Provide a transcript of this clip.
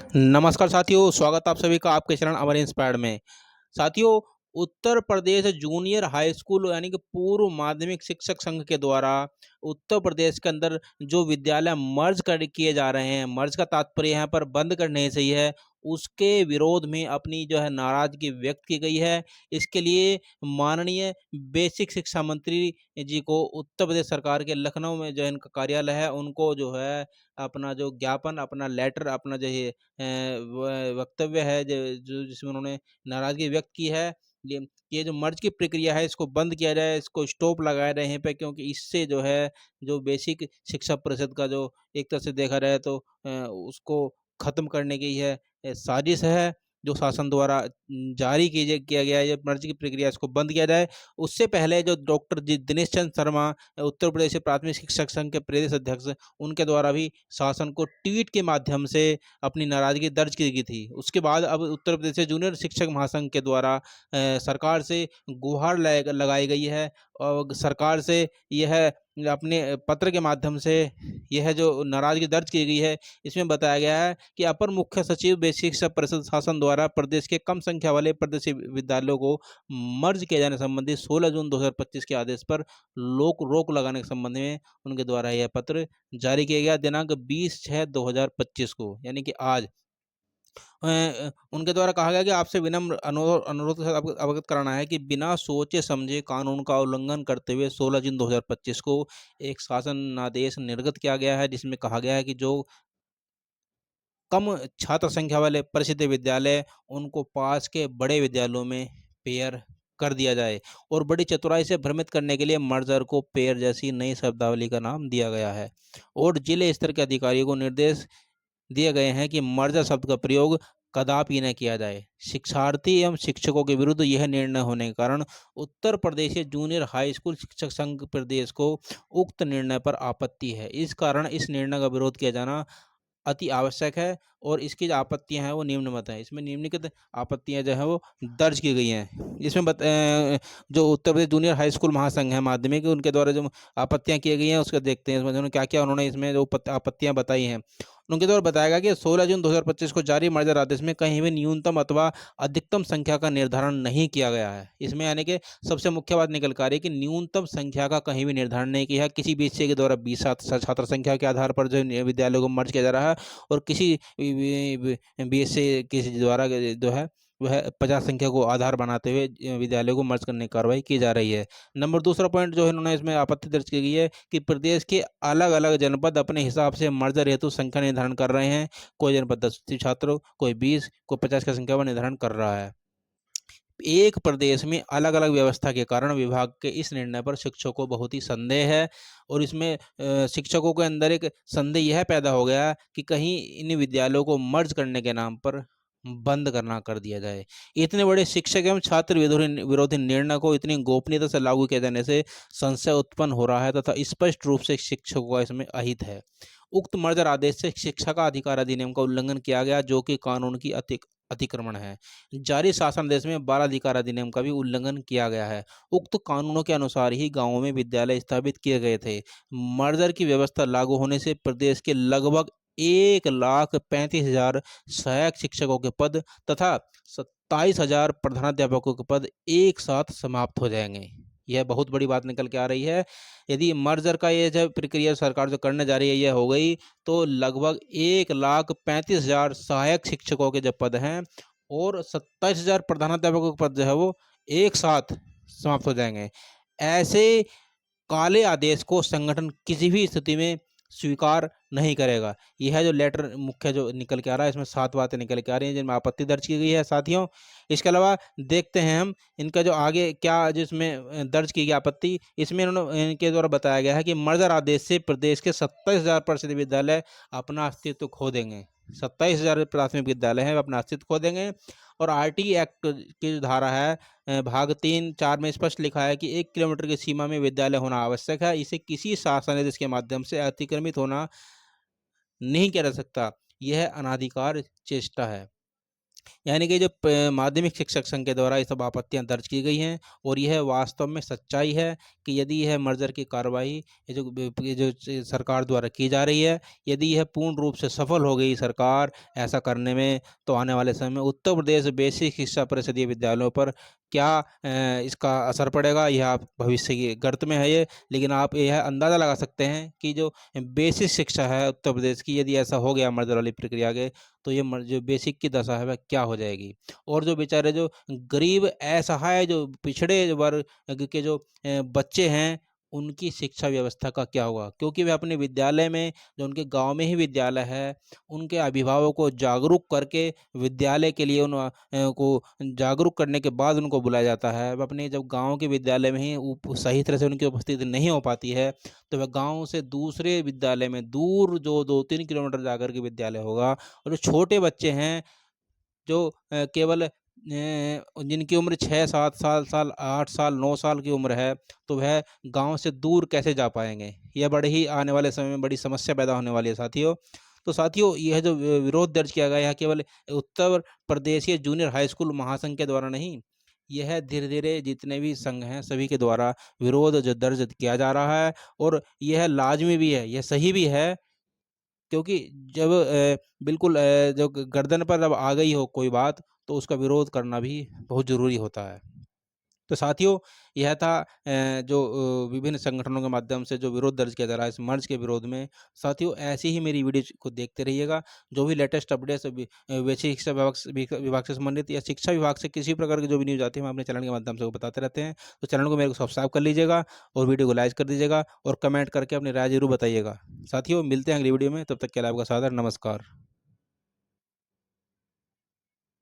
नमस्कार साथियों, स्वागत है आप सभी का आपके चैनल अमर इंस्पायर्ड में। साथियों, Uttar Pradesh junior high school यानी कि पूर्व माध्यमिक शिक्षक संघ के द्वारा उत्तर प्रदेश के अंदर जो विद्यालय मर्ज कर किए जा रहे हैं, मर्ज का तात्पर्य यहाँ पर बंद करने से ही है, उसके विरोध में अपनी जो है नाराजगी व्यक्त की गई है। इसके लिए माननीय बेसिक शिक्षा मंत्री जी को उत्तर प्रदेश सरकार के लखनऊ में जो इनका कार्यालय है, उनको जो है अपना जो ज्ञापन, अपना लेटर, अपना जो ये वक्तव्य है जो जिसमें उन्होंने नाराज़गी व्यक्त की है। ये ये जो मर्ज की प्रक्रिया है इसको बंद किया जाए, इसको स्टॉप लगाए रहे हैं पे, क्योंकि इससे जो है जो बेसिक शिक्षा परिषद का जो एक तरह से देखा जाए तो उसको ख़त्म करने की यह साजिश है, जो शासन द्वारा जारी किया गया है। ये मर्ज की प्रक्रिया इसको बंद किया जाए। उससे पहले जो डॉक्टर दिनेश चंद्र शर्मा उत्तर प्रदेश प्राथमिक शिक्षक संघ के प्रदेश अध्यक्ष, उनके द्वारा भी शासन को ट्वीट के माध्यम से अपनी नाराजगी दर्ज की गई थी। उसके बाद अब उत्तर प्रदेश जूनियर शिक्षक महासंघ के द्वारा सरकार से गुहार लगाई गई है और सरकार से यह अपने पत्र के माध्यम से यह जो नाराजगी दर्ज की गई है, इसमें बताया गया है कि अपर मुख्य सचिव बेसिक शिक्षा परिषद शासन द्वारा प्रदेश के कम संख्या वाले प्रदेशी विद्यालयों को मर्ज किए जाने संबंधी 16 जून 2025 के आदेश पर लोक रोक लगाने के संबंध में उनके द्वारा यह पत्र जारी किया गया दिनांक 20/6/2025 को, यानी कि आज। उनके द्वारा कहा गया कि आपसे विनम्र अनुरोध के साथ अवगत कराना है कि बिना सोचे समझे कानून का उल्लंघन करते हुए 16 जून 2025 को एक शासन आदेश निर्गत किया गया है, जिसमें कहा गया है कि जो कम छात्र संख्या वाले परिषदीय विद्यालय, उनको पास के बड़े विद्यालयों में पेयर कर दिया जाए। और बड़ी चतुराई से भ्रमित करने के लिए मर्जर को पेयर जैसी नई शब्दावली का नाम दिया गया है। और जिले स्तर के अधिकारियों को निर्देश दिए गए हैं कि मर्जर शब्द का प्रयोग कदापि न किया जाए। शिक्षार्थी एवं शिक्षकों के विरुद्ध यह निर्णय होने के कारण Uttar Pradesh junior high school शिक्षक संघ प्रदेश को उक्त निर्णय पर आपत्ति है। इस कारण इस निर्णय का विरोध किया जाना अति आवश्यक है और इसकी जो आपत्तियाँ हैं वो निम्नमत हैं। इसमें निम्नलिखित आपत्तियाँ जो हैं वो दर्ज की गई हैं। इसमें जो Uttar Pradesh junior high school महासंघ है माध्यमिक, उनके द्वारा जो आपत्तियाँ की गई हैं उसको देखते हैं। इसमें उन्होंने क्या-क्या उन्होंने इसमें जो आपत्तियाँ बताई हैं। उनके द्वारा बताया गया कि 16 जून 2025 को जारी मर्जर आदेश में कहीं भी न्यूनतम अथवा अधिकतम संख्या का निर्धारण नहीं किया गया है। इसमें यानी कि सबसे मुख्य बात निकल कर आ रही है कि न्यूनतम संख्या का कहीं भी निर्धारण नहीं किया है। किसी भी विषय के द्वारा 20 छात्र संख्या के आधार पर जो विद्यालयों को मर्ज किया जा रहा है, और किसी बीएससी किसी द्वारा जो है वह 50 संख्या को आधार बनाते हुए विद्यालयों को मर्ज करने की कार्रवाई की जा रही है। नंबर दूसरा पॉइंट जो है इन्होंने इसमें आपत्ति दर्ज की गई है कि प्रदेश के अलग-अलग जनपद अपने हिसाब से मर्जर हेतु संख्या निर्धारण कर रहे हैं। कोई जनपद 10 छात्रों, कोई 20, कोई 50 की संख्या का निर्धारण कर रहा है। एक प्रदेश में अलग-अलग व्यवस्था के कारण विभाग के इस निर्णय पर शिक्षकों को बहुत ही संदेह है। और इसमें शिक्षकों के अंदर एक संदेह यह पैदा हो गया कि कहीं इन विद्यालयों को मर्ज करने के नाम पर बंद करना कर दिया जाए। इतने बड़े शिक्षक एवं छात्र विरोधी विरोधी निर्णय को इतनी गोपनीयता से लागू किए जाने से संशय उत्पन्न हो रहा है तथा स्पष्ट रूप से शिक्षकों का इसमें अहित है। उक्त मर्जर आदेश से शिक्षा का अधिकार अधिनियम का उल्लंघन किया गया, जो कि कानून की अतिक्रमण है। जारी शासन आदेश में बाल अधिकार अधिनियम का भी उल्लंघन किया गया है। उक्त कानूनों के अनुसार ही गांवों में विद्यालय स्थापित किए गए थे। मर्जर की व्यवस्था लागू होने से प्रदेश के लगभग 1,35,000 सहायक शिक्षकों के पद तथा 27,000 प्रधानाध्यापकों के पद एक साथ समाप्त हो जाएंगे। यह बहुत बड़ी बात निकल के आ रही है। यदि मर्जर का ये जो प्रक्रिया सरकार जो करने जा रही है यह हो गई, तो लगभग 1,35,000 सहायक शिक्षकों के जो पद हैं और 27,000 प्रधानाध्यापकों के पद जो है वो एक साथ समाप्त हो जाएंगे। ऐसे काले आदेश को संगठन किसी भी स्थिति में स्वीकार नहीं करेगा। यह जो लेटर मुख्य जो निकल के आ रहा है, इसमें 7 बातें निकल के आ रही हैं जिनमें आपत्ति दर्ज की गई है साथियों। इसके अलावा देखते हैं हम इनका जो आगे क्या जिसमें दर्ज की गई आपत्ति, इसमें इन्होंने इनके द्वारा बताया गया है कि मर्जर आदेश से प्रदेश के 27,000 परिषद विद्यालय अपना अस्तित्व खो देंगे। 27,000 प्राथमिक विद्यालय हैं, वे अपना अस्तित्व खो देंगे। और आरटी एक्ट की जो धारा है भाग 3(4) में स्पष्ट लिखा है कि 1 किलोमीटर की सीमा में विद्यालय होना आवश्यक है। इसे किसी शासन आदेश के माध्यम से अतिक्रमित होना नहीं किया जा सकता। यह अनाधिकार चेष्टा है। यानी कि जो माध्यमिक शिक्षक संघ के द्वारा ये सब आपत्तियां दर्ज की गई हैं और यह वास्तव में सच्चाई है कि यदि यह मर्जर की कार्रवाई ये जो सरकार द्वारा की जा रही है, यदि यह पूर्ण रूप से सफल हो गई सरकार ऐसा करने में, तो आने वाले समय में उत्तर प्रदेश बेसिक शिक्षा परिषदीय विद्यालयों पर क्या इसका असर पड़ेगा, यह आप भविष्य की गर्त में है ये। लेकिन आप यह अंदाज़ा लगा सकते हैं कि जो बेसिक शिक्षा है उत्तर प्रदेश की, यदि ऐसा हो गया मर्जर वाली प्रक्रिया के, तो ये जो बेसिक की दशा है वह क्या हो जाएगी। और जो बेचारे जो गरीब असहाय जो पिछड़े वर्ग के जो बच्चे हैं, उनकी शिक्षा व्यवस्था का क्या होगा, क्योंकि वे अपने विद्यालय में, जो उनके गांव में ही विद्यालय है, उनके अभिभावकों को जागरूक करके विद्यालय के लिए को जागरूक करने के बाद उनको बुलाया जाता है। वह अपने जब गांव के विद्यालय में ही सही तरह से उनकी उपस्थिति नहीं हो पाती है, तो वह गांव से दूसरे विद्यालय में दूर जो 2-3 किलोमीटर जाकर के विद्यालय होगा, और जो छोटे बच्चे हैं, जो केवल जिनकी उम्र 6, 7 साल, 8 साल, 9 साल की उम्र है, तो वह गाँव से दूर कैसे जा पाएँगे? यह बड़े ही आने वाले समय में बड़ी समस्या पैदा होने वाली है साथियों। तो साथियों, यह जो विरोध दर्ज किया गया है, केवल उत्तर प्रदेशीय जूनियर हाई स्कूल महासंघ के द्वारा नहीं, यह धीरे-धीरे जितने भी संघ हैं, सभी के द्वारा विरोध जो दर्ज किया जा रहा है, और यह लाज़मी भी है, यह सही भी है, क्योंकि जब बिल्कुल जो गर्दन पर जब आ गई हो कोई बात, तो उसका विरोध करना भी बहुत ज़रूरी होता है। तो साथियों, यह था जो विभिन्न संगठनों के माध्यम से जो विरोध दर्ज किया जा रहा है इस मर्ज के विरोध में। साथियों, ऐसी ही मेरी वीडियो को देखते रहिएगा। जो भी लेटेस्ट अपडेट्स वैसे शिक्षा विभाग से संबंधित या शिक्षा विभाग से किसी प्रकार की जो भी न्यूज़ आती है, हम अपने चैनल के माध्यम से वो बताते रहते हैं। तो चैनल को मेरे को सब्सक्राइब कर लीजिएगा और वीडियो को लाइक कर दीजिएगा और कमेंट करके अपनी राय ज़रूर बताइएगा। साथियों, मिलते हैं अगली वीडियो में, तब तक के लिए आपका सादर नमस्कार।